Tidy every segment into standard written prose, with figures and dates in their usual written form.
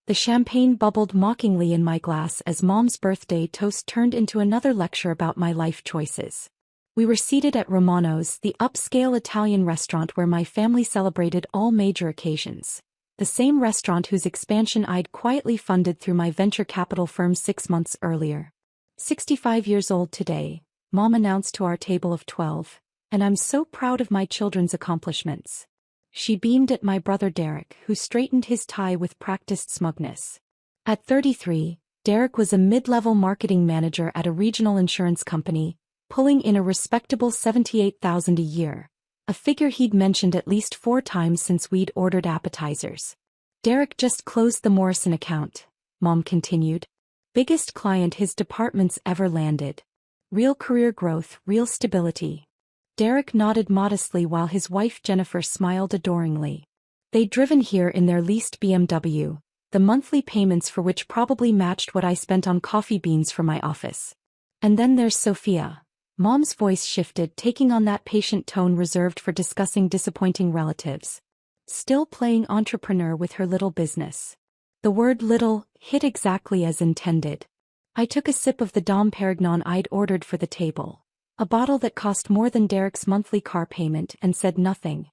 The champagne bubbled mockingly in my glass as Mom's birthday toast turned into another lecture about my life choices. We were seated at Romano's, the upscale Italian restaurant where my family celebrated all major occasions. The same restaurant whose expansion I'd quietly funded through my venture capital firm 6 months earlier. 65 years old today, Mom announced to our table of 12, and I'm so proud of my children's accomplishments. She beamed at my brother Derek, who straightened his tie with practiced smugness. At 33, Derek was a mid-level marketing manager at a regional insurance company, pulling in a respectable $78,000 a year, a figure he'd mentioned at least 4 times since we'd ordered appetizers. Derek just closed the Morrison account, Mom continued. Biggest client his department's ever landed. Real career growth, real stability. Derek nodded modestly while his wife Jennifer smiled adoringly. They'd driven here in their leased BMW, the monthly payments for which probably matched what I spent on coffee beans for my office. And then there's Sophia. Mom's voice shifted, taking on that patient tone reserved for discussing disappointing relatives. Still playing entrepreneur with her little business. The word little hit exactly as intended. I took a sip of the Dom Perignon I'd ordered for the table. A bottle that cost more than Derek's monthly car payment, and said nothing.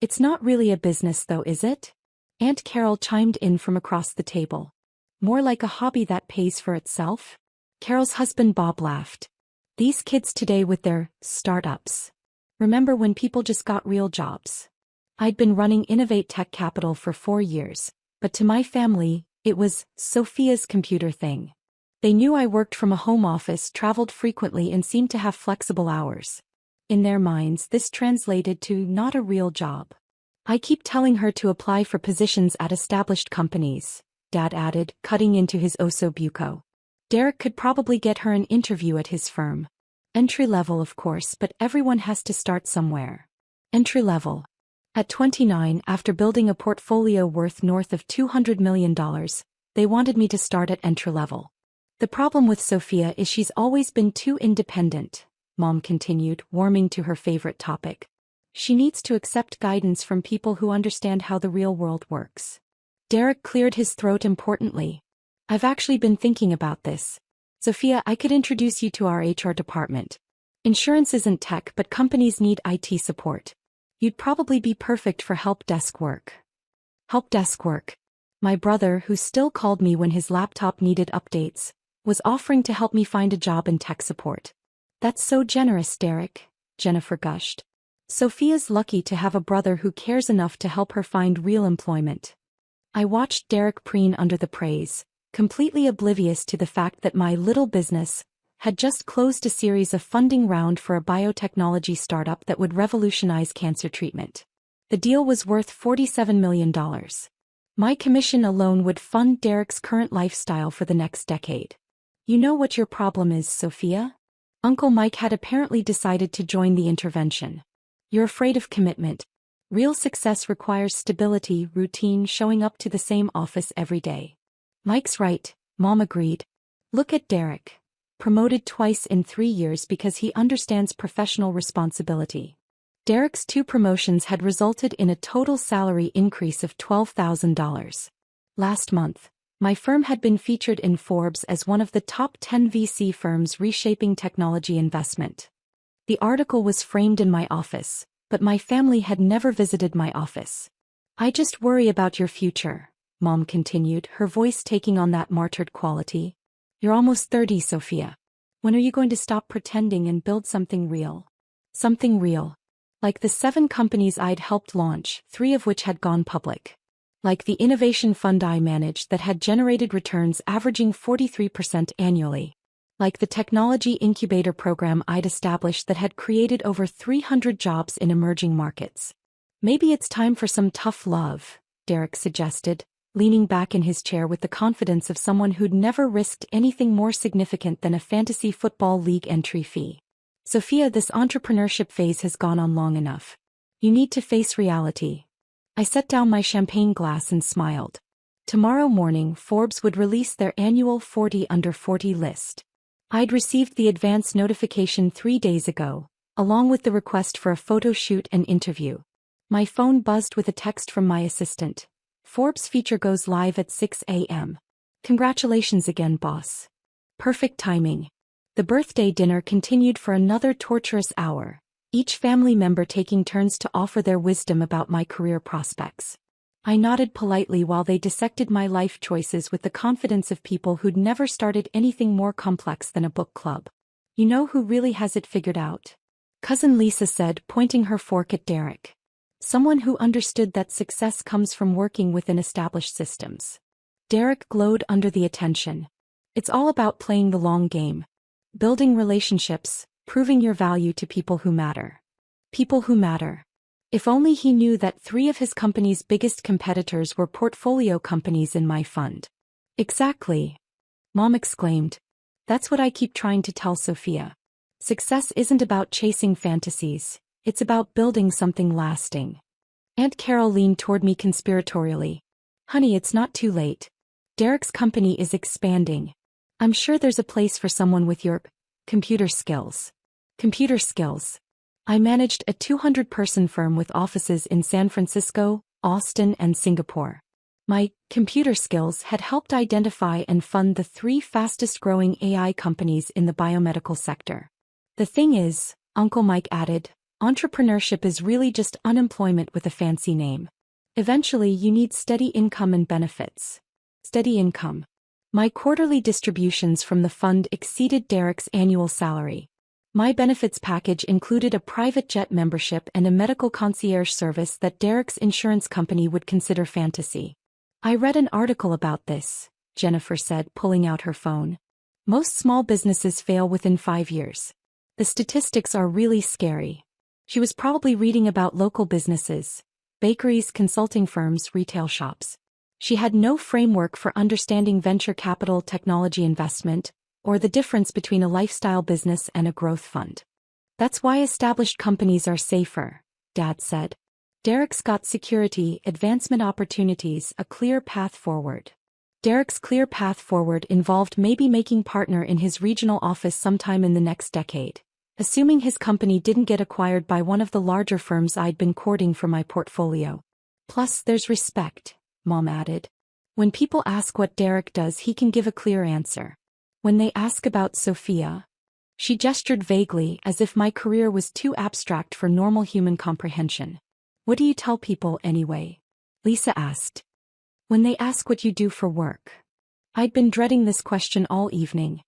It's not really a business though, is it? Aunt Carol chimed in from across the table. More like a hobby that pays for itself? Carol's husband Bob laughed. These kids today with their startups. Remember when people just got real jobs? I'd been running Innovate Tech Capital for 4 years, but to my family, it was Sophia's computer thing. They knew I worked from a home office, traveled frequently, and seemed to have flexible hours. In their minds, this translated to not a real job. I keep telling her to apply for positions at established companies, Dad added, cutting into his osso buco. Derek could probably get her an interview at his firm. Entry level, of course, but everyone has to start somewhere. Entry level. At 29, after building a portfolio worth north of $200 million, they wanted me to start at entry level. The problem with Sophia is she's always been too independent, Mom continued, warming to her favorite topic. She needs to accept guidance from people who understand how the real world works. Derek cleared his throat importantly. I've actually been thinking about this. Sophia, I could introduce you to our HR department. Insurance isn't tech, but companies need IT support. You'd probably be perfect for help desk work. Help desk work. My brother, who still called me when his laptop needed updates, was offering to help me find a job in tech support. That's so generous, Derek, Jennifer gushed. Sophia's lucky to have a brother who cares enough to help her find real employment. I watched Derek preen under the praise, completely oblivious to the fact that my little business had just closed a series of funding round for a biotechnology startup that would revolutionize cancer treatment. The deal was worth $47 million. My commission alone would fund Derek's current lifestyle for the next decade. You know what your problem is, Sophia? Uncle Mike had apparently decided to join the intervention. You're afraid of commitment. Real success requires stability, routine, showing up to the same office every day. Mike's right, Mom agreed. Look at Derek. Promoted twice in 3 years because he understands professional responsibility. Derek's 2 promotions had resulted in a total salary increase of $12,000. Last month, my firm had been featured in Forbes as one of the top 10 VC firms reshaping technology investment. The article was framed in my office, but my family had never visited my office. I just worry about your future, Mom continued, her voice taking on that martyred quality. You're almost 30, Sophia. When are you going to stop pretending and build something real? Something real. Like the 7 companies I'd helped launch, 3 of which had gone public. Like the innovation fund I managed that had generated returns averaging 43% annually. Like the technology incubator program I'd established that had created over 300 jobs in emerging markets. Maybe it's time for some tough love, Derek suggested, leaning back in his chair with the confidence of someone who'd never risked anything more significant than a fantasy football league entry fee. Sophia, this entrepreneurship phase has gone on long enough. You need to face reality. I set down my champagne glass and smiled. Tomorrow morning, Forbes would release their annual 40 Under 40 list. I'd received the advance notification 3 days ago, along with the request for a photo shoot and interview. My phone buzzed with a text from my assistant. Forbes feature goes live at 6 a.m. Congratulations again, boss. Perfect timing. The birthday dinner continued for another torturous hour, each family member taking turns to offer their wisdom about my career prospects. I nodded politely while they dissected my life choices with the confidence of people who'd never started anything more complex than a book club. You know who really has it figured out? Cousin Lisa said, pointing her fork at Derek. Someone who understood that success comes from working within established systems. Derek glowed under the attention. It's all about playing the long game. Building relationships, proving your value to people who matter. People who matter. If only he knew that 3 of his company's biggest competitors were portfolio companies in my fund. Exactly. Mom exclaimed. That's what I keep trying to tell Sophia. Success isn't about chasing fantasies, it's about building something lasting. Aunt Carol leaned toward me conspiratorially. Honey, it's not too late. Derek's company is expanding. I'm sure there's a place for someone with your computer skills. Computer skills. I managed a 200-person firm with offices in San Francisco, Austin, and Singapore. My computer skills had helped identify and fund the 3 fastest-growing AI companies in the biomedical sector. The thing is, Uncle Mike added, entrepreneurship is really just unemployment with a fancy name. Eventually you need steady income and benefits. Steady income. My quarterly distributions from the fund exceeded Derek's annual salary. My benefits package included a private jet membership and a medical concierge service that Derek's insurance company would consider fantasy. I read an article about this, Jennifer said, pulling out her phone. Most small businesses fail within 5 years. The statistics are really scary. She was probably reading about local businesses, bakeries, consulting firms, retail shops. She had no framework for understanding venture capital technology investment, or the difference between a lifestyle business and a growth fund. That's why established companies are safer, Dad said. Derek's got security, advancement opportunities, a clear path forward. Derek's clear path forward involved maybe making partner in his regional office sometime in the next decade, assuming his company didn't get acquired by one of the larger firms I'd been courting for my portfolio. Plus, there's respect, Mom added. When people ask what Derek does, he can give a clear answer. When they ask about Sophia, she gestured vaguely as if my career was too abstract for normal human comprehension. What do you tell people anyway? Lisa asked. When they ask what you do for work. I'd been dreading this question all evening.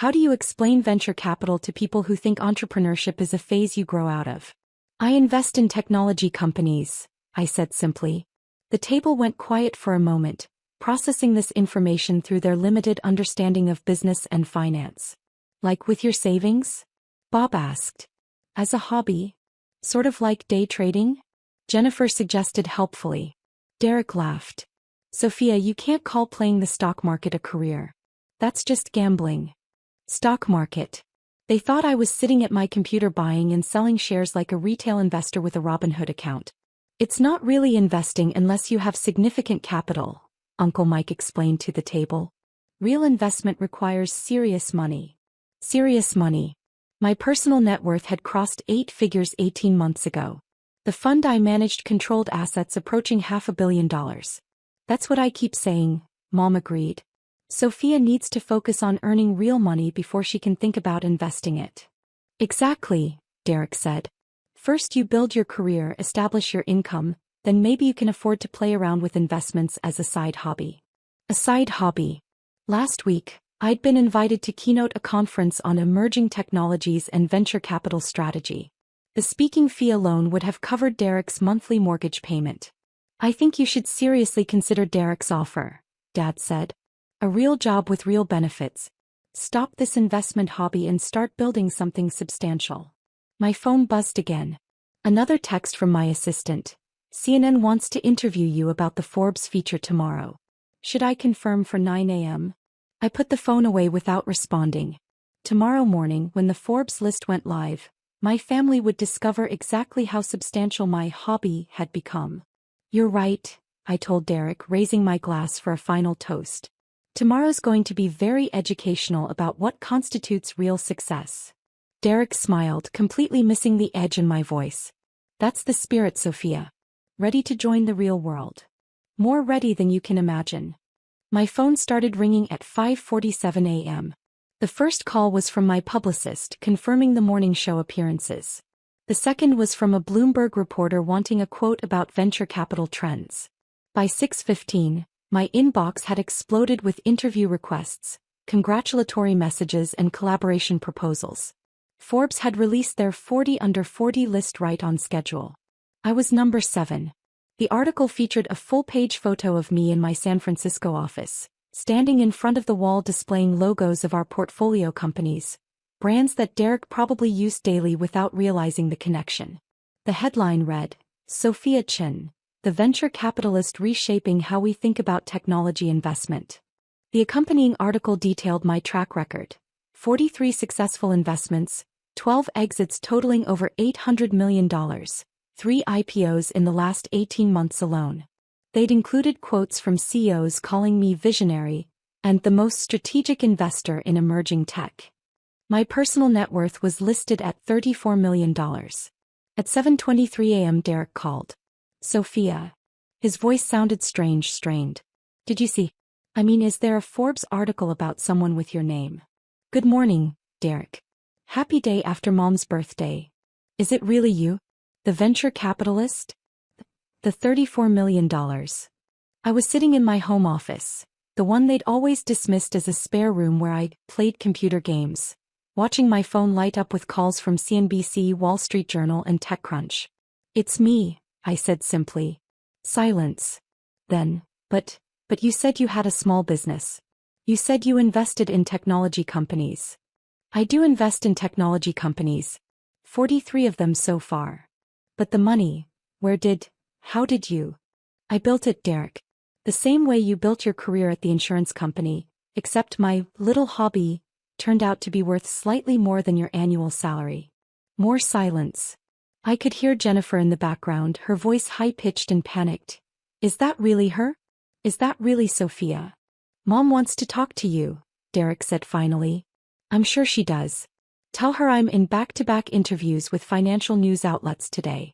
How do you explain venture capital to people who think entrepreneurship is a phase you grow out of? I invest in technology companies, I said simply. The table went quiet for a moment, processing this information through their limited understanding of business and finance. Like with your savings? Bob asked. As a hobby? Sort of like day trading? Jennifer suggested helpfully. Derek laughed. Sophia, you can't call playing the stock market a career. That's just gambling. Stock market. They thought I was sitting at my computer buying and selling shares like a retail investor with a Robinhood account. It's not really investing unless you have significant capital, Uncle Mike explained to the table. Real investment requires serious money. Serious money. My personal net worth had crossed 8 figures 18 months ago. The fund I managed controlled assets approaching $500 million. That's what I keep saying, Mom agreed. Sophia needs to focus on earning real money before she can think about investing it. Exactly, Derek said. First you build your career, establish your income, then maybe you can afford to play around with investments as a side hobby. A side hobby. Last week, I'd been invited to keynote a conference on emerging technologies and venture capital strategy. The speaking fee alone would have covered Derek's monthly mortgage payment. I think you should seriously consider Derek's offer, Dad said. A real job with real benefits. Stop this investment hobby and start building something substantial. My phone buzzed again. Another text from my assistant. CNN wants to interview you about the Forbes feature tomorrow. Should I confirm for 9 a.m.? I put the phone away without responding. Tomorrow morning, when the Forbes list went live, my family would discover exactly how substantial my hobby had become. You're right, I told Derek, raising my glass for a final toast. Tomorrow's going to be very educational about what constitutes real success. Derek smiled, completely missing the edge in my voice. That's the spirit, Sophia. Ready to join the real world. More ready than you can imagine. My phone started ringing at 5:47 a.m. The first call was from my publicist confirming the morning show appearances. The second was from a Bloomberg reporter wanting a quote about venture capital trends. By 6:15, my inbox had exploded with interview requests, congratulatory messages and collaboration proposals. Forbes had released their 40 under 40 list right on schedule. I was number 7. The article featured a full-page photo of me in my San Francisco office, standing in front of the wall displaying logos of our portfolio companies, brands that Derek probably used daily without realizing the connection. The headline read, "Sophia Chin, the venture capitalist reshaping how we think about technology investment." The accompanying article detailed my track record: 43 successful investments, 12 exits totaling over $800 million, 3 IPOs in the last 18 months alone. They'd included quotes from CEOs calling me visionary and the most strategic investor in emerging tech. My personal net worth was listed at $34 million. At 7:23 a.m. Derek called. "Sophia." His voice sounded strained. "Did you see? Is there a Forbes article about someone with your name?" "Good morning, Derek. Happy day after Mom's birthday. Is it really you? The venture capitalist? The $34 million. I was sitting in my home office, the one they'd always dismissed as a spare room where I played computer games, watching my phone light up with calls from CNBC, Wall Street Journal, and TechCrunch. "It's me," I said simply. Silence. Then, but you said you had a small business. You said you invested in technology companies." "I do invest in technology companies. 43 of them so far. But the money, how did you?" "I built it, Derek. The same way you built your career at the insurance company, except my little hobby turned out to be worth slightly more than your annual salary." More silence. I could hear Jennifer in the background, her voice high-pitched and panicked. "Is that really her? Is that really Sophia?" "Mom wants to talk to you," Derek said finally. "I'm sure she does. Tell her I'm in back-to-back interviews with financial news outlets today.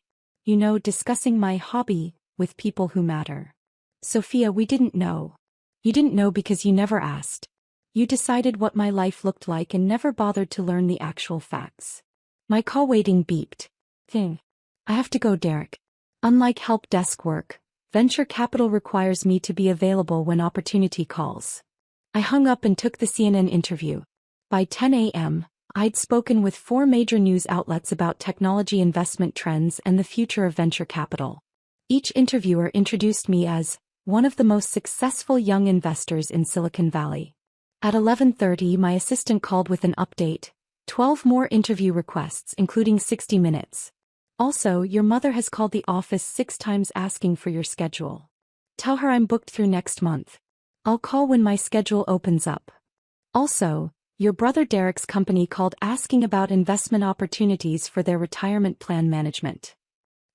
Discussing my hobby with people who matter." "Sophia, we didn't know." "You didn't know because you never asked. You decided what my life looked like and never bothered to learn the actual facts." My call waiting beeped. I have to go, Derek. Unlike help desk work, venture capital requires me to be available when opportunity calls. I hung up and took the CNN interview. By 10 a.m., I'd spoken with 4 major news outlets about technology investment trends and the future of venture capital. Each interviewer introduced me as one of the most successful young investors in Silicon Valley. At 11:30, my assistant called with an update: 12 more interview requests, including 60 Minutes. "Also, your mother has called the office 6 times asking for your schedule. Tell her I'm booked through next month. I'll call when my schedule opens up. Also, your brother Derek's company called asking about investment opportunities for their retirement plan management."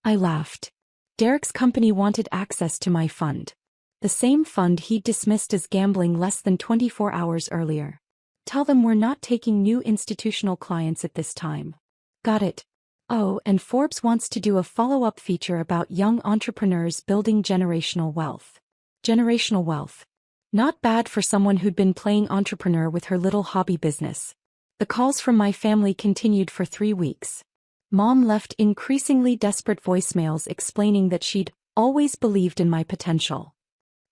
I laughed. Derek's company wanted access to my fund. The same fund he'd dismissed as gambling less than 24 hours earlier. "Tell them we're not taking new institutional clients at this time." "Got it." "Oh, and Forbes wants to do a follow-up feature about young entrepreneurs building generational wealth." Generational wealth. Not bad for someone who'd been playing entrepreneur with her little hobby business. The calls from my family continued for 3 weeks. Mom left increasingly desperate voicemails explaining that she'd always believed in my potential.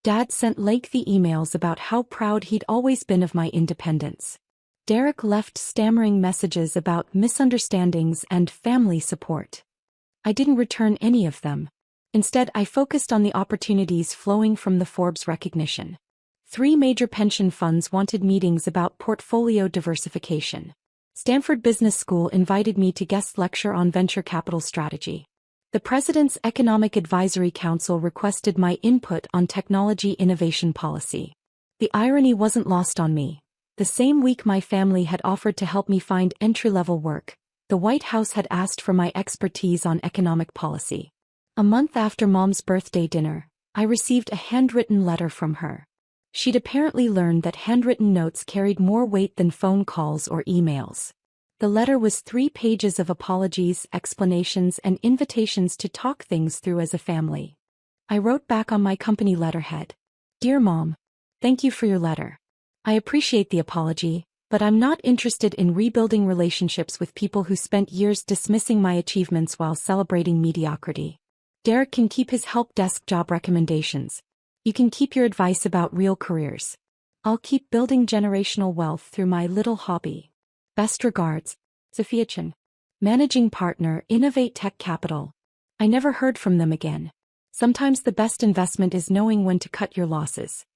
Dad sent lengthy emails about how proud he'd always been of my independence. Derek left stammering messages about misunderstandings and family support. I didn't return any of them. Instead, I focused on the opportunities flowing from the Forbes recognition. 3 major pension funds wanted meetings about portfolio diversification. Stanford Business School invited me to guest lecture on venture capital strategy. The President's Economic Advisory Council requested my input on technology innovation policy. The irony wasn't lost on me. The same week my family had offered to help me find entry-level work, the White House had asked for my expertise on economic policy. A month after Mom's birthday dinner, I received a handwritten letter from her. She'd apparently learned that handwritten notes carried more weight than phone calls or emails. The letter was 3 pages of apologies, explanations, and invitations to talk things through as a family. I wrote back on my company letterhead. Dear Mom, thank you for your letter. I appreciate the apology, but I'm not interested in rebuilding relationships with people who spent years dismissing my achievements while celebrating mediocrity. Derek can keep his help desk job recommendations. You can keep your advice about real careers. I'll keep building generational wealth through my little hobby. Best regards, Sophia Chen. Managing Partner, Innovate Tech Capital. I never heard from them again. Sometimes the best investment is knowing when to cut your losses.